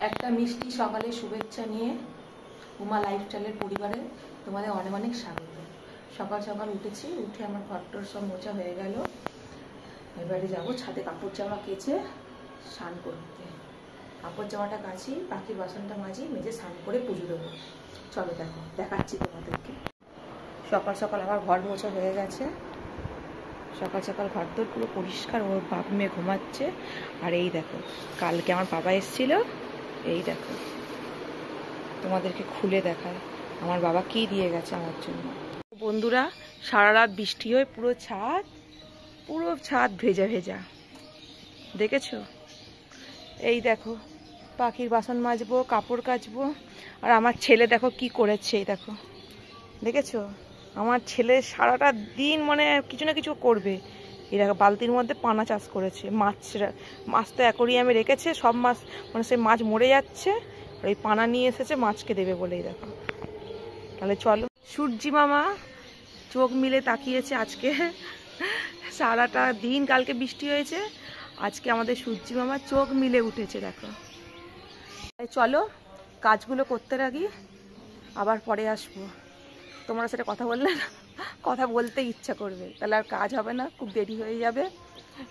একটা মিষ্টি সকালে শুভেচ্ছা নিয়ে উমা লাইফস্টাইলের পরিবারে তোমাদের অনেক অনেক স্বাগত। সকাল সকাল উঠেছি, উঠে আমার ঘরটোর সব মোছা হয়ে গেল। এবারে যাবো ছাদে কাপড় জামা কেচে স্নান করতে। কাপড় জামাটা কাচি, বাকি বাসনটা মাজি, মেজে স্নান করে পুজো দেবো। চলো দেখাচ্ছি তোমাদেরকে। সকাল সকাল আমার ঘর মোছা হয়ে গেছে। সকাল সকাল ঘর তোর পুরো পরিষ্কার, ওর বাপ মেয়ে ঘুমাচ্ছে। আর এই দেখো, কালকে আমার বাবা এসেছিল, এই দেখো তোমাদেরকে খুলে দেখায় আমার বাবা কি দিয়ে গেছে আমার জন্য। বন্ধুরা, সারা রাত বৃষ্টি হয়ে পুরো ছাদ ভেজা ভেজা, দেখেছো? এই দেখো পাখির বাসন মাজবো, কাপড় কাচবো। আর আমার ছেলে দেখো কি করেছে, এই দেখো, দেখেছো? আমার ছেলে সারাটা দিন মানে কিছু না কিছু করবে। এই দেখো বালতির মধ্যে পানা চাষ করেছে, মাছ তো অ্যাকোরিয়ামে রেখেছে, সব মাছ মানে সে মাছ মরে যাচ্ছে। আর এই পানা নিয়ে এসেছে মাছকে দেবে বলে। এই দেখো, তাহলে চলো। সূর্যি মামা চোখ মিলে তাকিয়েছে আজকে। সারাটা দিন কালকে বৃষ্টি হয়েছে, আজকে আমাদের সূর্যি মামা চোখ মিলে উঠেছে, দেখো। চলো কাজগুলো করতে লাগি, আবার পরে আসবো। তোমরা সেটা কথা বললে না, কথা বলতে ইচ্ছা করবে, তাহলে আর কাজ হবে না, খুব দেরি হয়ে যাবে,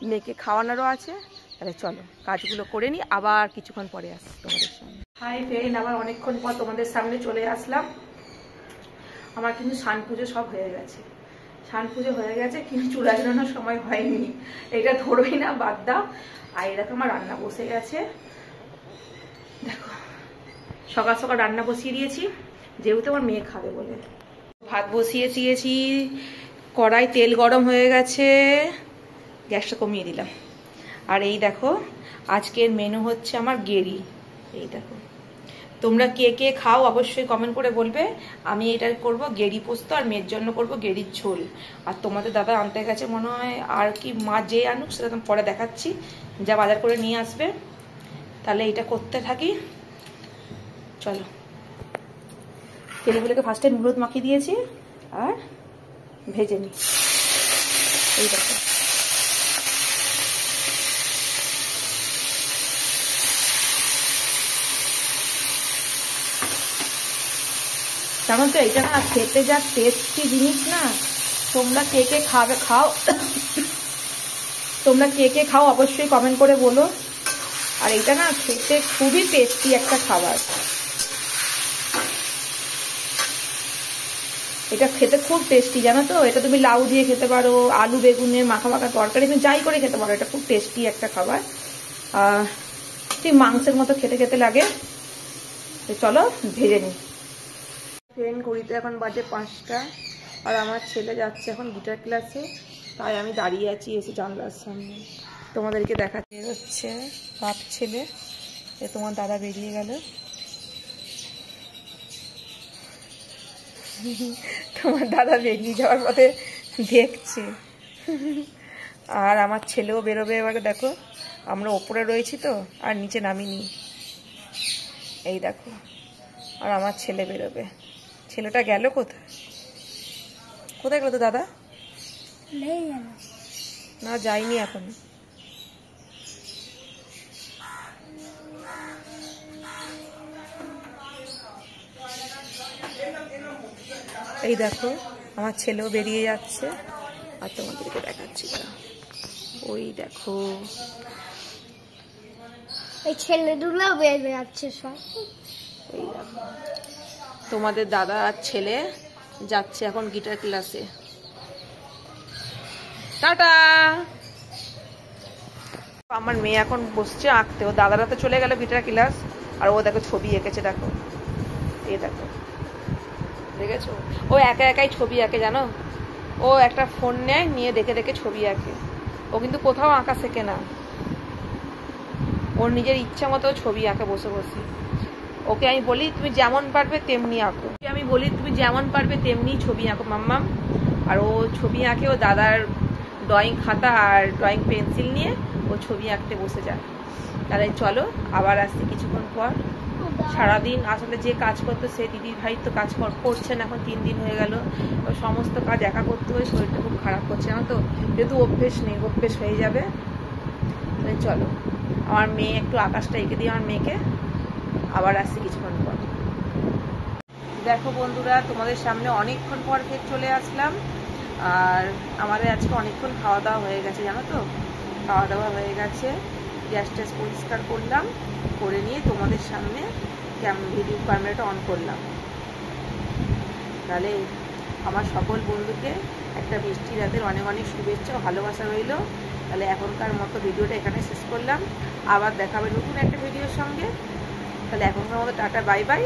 মেয়েকে খাওয়ানোরও আছে। তাহলে চলো কাজগুলো করে নিই, আবার কিছুক্ষণ পরে আসি তোমাদের সামনে। হাই ফ্রেন্ড, আবার অনেকক্ষণ পর তোমাদের সামনে চলে আসলাম। আমার কিন্তু স্নান পুজো সব হয়ে গেছে, কিন্তু চুলা জ্বালানোর সময় হয়নি। এটা ধরোই না, বাদ দাও। আর এরকম আমার রান্না বসে গেছে, দেখো। সকাল সকাল রান্না বসিয়ে দিয়েছি, যেহেতু আমার মেয়ে খাবে বলে। ভাত বসিয়ে দিয়েছি, কড়াই তেল গরম হয়ে গেছে, গ্যাসটা কমিয়ে দিলাম। আর এই দেখো আজকের মেনু হচ্ছে আমার গেরি। এই দেখো, তোমরা কে কে খাও অবশ্যই কমেন্ট করে বলবে। আমি এটা করব গেরি পোস্ত, আর মেয়ের জন্য করব গেরির ঝোল। আর তোমাদের দাদা আনতে গেছে মনে হয়, আর কি মাছ যে আনুক সেটা তুমি পরে দেখাচ্ছি, যা বাজার করে নিয়ে আসবে। তাহলে এটা করতে থাকি, চলো। তেলগুলোকে ফার্স্টে হলুদ মাখিয়ে দিয়েছি আর ভেজে নিই। এই দেখো, জানো তো এটা না খেতে যা টেস্টি জিনিস না। তোমরা কে কে খাও অবশ্যই কমেন্ট করে বলো। আর এটা না খেতে খুবই টেস্টি একটা খাবার, এটা খেতে খুব টেস্টি, জানো তো? এটা তুমি লাউ দিয়ে খেতে পারো, আলু বেগুনের মাখা মাখা তরকারি তুমি যাই করে খেতে পারো। এটা খুব টেস্টি একটা খাবার, ঠিক মাংসের মতো খেতে খেতে লাগে। চলো ভেজে নিই। ট্রেন ঘড়িতে এখন বাজে 5টা, আর আমার ছেলে যাচ্ছে এখন গিটার ক্লাসে, তাই আমি দাঁড়িয়ে আছি এসে জানলার সামনে। তোমাদেরকে দেখাতে হচ্ছে বাপ ছেলে। তোমার দাদা বেরিয়ে গেল, তোমার দাদা বেরিয়ে যাওয়ার পথে দেখছে। আর আমার ছেলেও বেরোবে এবারে, দেখো। আমরা ওপরে রয়েছি তো, আর নিচে নামিনি। এই দেখো, আর আমার ছেলে বেরোবে। ছেলেটা গেল কোথায় গেল তো দাদা? না, যাইনি এখন। এই দেখো আমার ছেলেও বেরিয়ে যাচ্ছে, আর তোমাদেরকে দেখাচ্ছি। ওই দেখো এই ছেলেগুলো বেরিয়ে যাচ্ছে সব। এই দেখো তোমাদের দাদা আর ছেলে যাচ্ছে এখন গিটার ক্লাসে। টাটা। আমার মেয়ে এখন বসছে আঁকতে, ও দাদারা তো চলে গেল গিটার ক্লাস, আর ও দেখো ছবি এঁকেছে, দেখো। এই দেখো, দেখেছো? ও একা একাই ছবি আঁকে, জানো? ও একটা ফোন নেয়, নিয়ে দেখে দেখে ছবি আঁকে। ও কিন্তু কোথাও আঁকা শেখে না, ওর নিজের ইচ্ছা মতো ছবি আঁকে বসে বসে। ওকে আমি বলি তুমি যেমন পারবে তেমনি আঁকো, ছবি আঁকো মাম্মাম। আর ও ছবি আঁকে, ও দাদার ড্রয়িং খাতা আর ড্রয়িং পেন্সিল নিয়ে ও ছবি আঁকতে বসে যায়। তাহলে চলো আবার আসছি কিছুক্ষণ পর। সারাদিন আসলে যে কাজ করতো, সে দিদির ভাই তো কাজ করছে না, এখন 3 দিন হয়ে গেল। সমস্ত কাজ একা করতে হয়, শরীরটা খুব খারাপ করছে না তো, যেহেতু অভ্যেস নেই, অভ্যেস হয়ে যাবে। তাহলে চলো, আমার মেয়ে একটু আকাশটা এঁকে দিই আমার মেয়েকে। আবার আসছি কিছুক্ষণ পর। দেখো বন্ধুরা, তোমাদের সামনে অনেকক্ষণ পর ফের চলে আসলাম। আর আমাদের আজকে অনেকক্ষণ খাওয়া দাওয়া হয়ে গেছে, জানো তো, খাওয়া দাওয়া হয়ে গেছে। গ্যাস ট্যাস পরিষ্কার করলাম, করে নিয়ে তোমাদের সামনে ভিডিও ক্যামেরাটা অন করলাম। তাহলে আমার সকল বন্ধুকে একটা বৃষ্টি রাতের অনেক অনেক শুভেচ্ছা ও ভালোবাসা রইল। তাহলে এখনকার মতো ভিডিওটা এখানে শেষ করলাম, আবার দেখাবে নতুন একটা ভিডিওর সঙ্গে। তাহলে এখনকার মতো টাটা, বাই বাই।